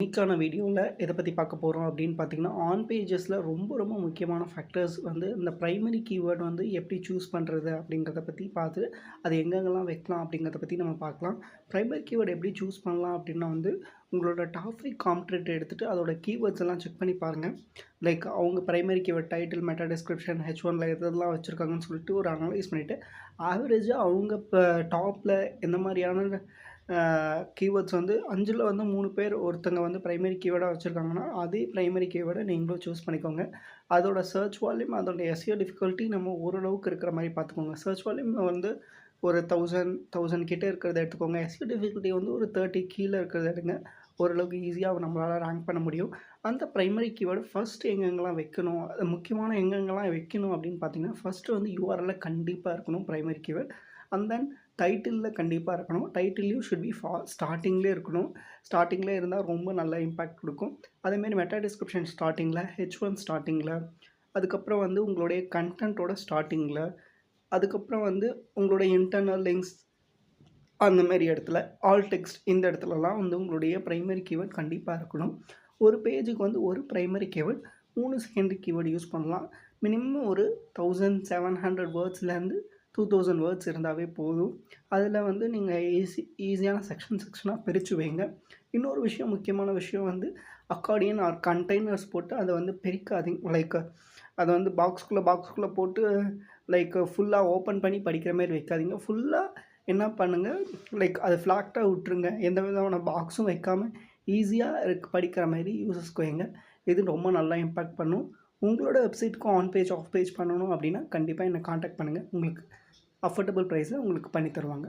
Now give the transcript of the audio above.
இன்னைக்கான வீடியோவில் எதை பற்றி பார்க்க போகிறோம் அப்படின்னு பார்த்தீங்கன்னா, ஆன் பேஜஸில் ரொம்ப ரொம்ப முக்கியமான ஃபேக்டர்ஸ் வந்து இந்த ப்ரைமரி கீவேர்ட் வந்து எப்படி சூஸ் பண்ணுறது அப்படிங்கிறத பற்றி பார்த்து, அது எங்கெங்கெல்லாம் வைக்கலாம் அப்படிங்கிறத பற்றி நம்ம பார்க்கலாம். ப்ரைமரி கீவேர்ட் எப்படி சூஸ் பண்ணலாம் அப்படின்னா வந்து, உங்களோட டாப் 5 காம்படிட்டர் எடுத்துகிட்டு அதோட கீவேர்ட்ஸ் எல்லாம் செக் பண்ணி பாருங்கள். லைக் அவங்க primary keyword title, meta description, H1ல எதெல்லாம் வச்சுருக்காங்கன்னு சொல்லிட்டு ஒரு அனலைஸ் பண்ணிவிட்டு, ஆவரேஜாக அவங்க இப்போ டாப்பில் எந்த மாதிரியான கீவேர்ட்ஸ் வந்து 5ல் வந்து 3 பேர் ஒருத்தங்க வந்து ப்ரைமரி கீவேர்டாக வச்சுருக்காங்கன்னா, அதே ப்ரைமரி கீவேர்டை நீங்களும் சூஸ் பண்ணிக்கோங்க. அதோட சர்ச் வால்யூம், அதோட எஸ்இஓ டிஃபிகல்ட்டி நம்ம ஓரளவுக்கு இருக்கிற மாதிரி பார்த்துக்கோங்க. சர்ச் வால்யூம் வந்து ஒரு 1000 கிட்ட இருக்கிறத எடுத்துக்கோங்க. எஸ்இஓ டிஃபிகல்ட்டி வந்து ஒரு 30 கீழே இருக்கிறத எடுங்க. ஓரளவுக்கு ஈஸியாக நம்மளால் ரேங்க் பண்ண முடியும். அந்த ப்ரைமரி கீவேர்டு ஃபஸ்ட்டு எங்கெங்கெல்லாம் வைக்கணும், அது முக்கியமான எங்கெங்கெல்லாம் வைக்கணும் அப்படின்னு பார்த்தீங்கன்னா, ஃபஸ்ட்டு வந்து யூஆர்எல்ல கண்டிப்பாக இருக்கணும் ப்ரைமரி கீவேர்ட். அண்ட் தென் டைட்டிலில் கண்டிப்பாக இருக்கணும். டைட்டில்லையும் ஷுட் பி ஸ்டார்ட்டிங்லேயே இருக்கணும். ஸ்டார்ட்டிங்கில் இருந்தால் ரொம்ப நல்ல இம்பேக்ட் கொடுக்கும். அதேமாரி மெட்டா டிஸ்கிரிப்ஷன் ஸ்டார்ட்டிங்கில், H1 ஸ்டார்ட்டிங்கில், அதுக்கப்புறம் வந்து உங்களுடைய கண்டென்ட்டோட ஸ்டார்ட்டிங்கில், அதுக்கப்புறம் வந்து உங்களுடைய இன்டர்னல் லிங்க்ஸ் அந்தமாரி இடத்துல, ஆல் டெக்ஸ்ட் இந்த இடத்துலலாம் வந்து உங்களுடைய ப்ரைமரி கீவேர்ட் கண்டிப்பாக இருக்கணும். ஒரு பேஜுக்கு வந்து ஒரு primary keyword 3 secondary keyword use பண்ணலாம். மினிமம் ஒரு 1700 வேர்ட்ஸ்லேருந்து 2000 வேர்ட்ஸ் இருந்தாவே போதும். அதில் வந்து நீங்கள் ஈஸியான செக்ஷனாக பிரித்து வைங்க. இன்னொரு விஷயம், முக்கியமான விஷயம் வந்து அக்கார்டியன் ஆர் கண்டெய்னர்ஸ் போட்டு அதை வந்து பிரிக்காதீங்க. லைக் அதை வந்து பாக்ஸ்குள்ளே போட்டு லைக் ஃபுல்லாக ஓப்பன் பண்ணி படிக்கிற மாதிரி வைக்காதீங்க. ஃபுல்லாக என்ன பண்ணுங்கள், லைக் அதை ஃப்ளாட்டாக விட்டுருங்க. எந்த விதமான பாக்ஸும் வைக்காமல் ஈஸியாக படிக்கிற மாதிரி யூசர்ஸ்க்கு வைங்க. இது ரொம்ப நல்லா இம்பேக்ட் பண்ணும். உங்களோட வெப்சைட்டுக்கும் ஆன் பேஜ், ஆஃப் பேஜ் பண்ணணும் அப்படின்னா கண்டிப்பாக என்னை காண்டாக்ட் பண்ணுங்கள். உங்களுக்கு அஃபோர்டபுள் ப்ரைஸில் உங்களுக்கு பண்ணி தருவாங்க.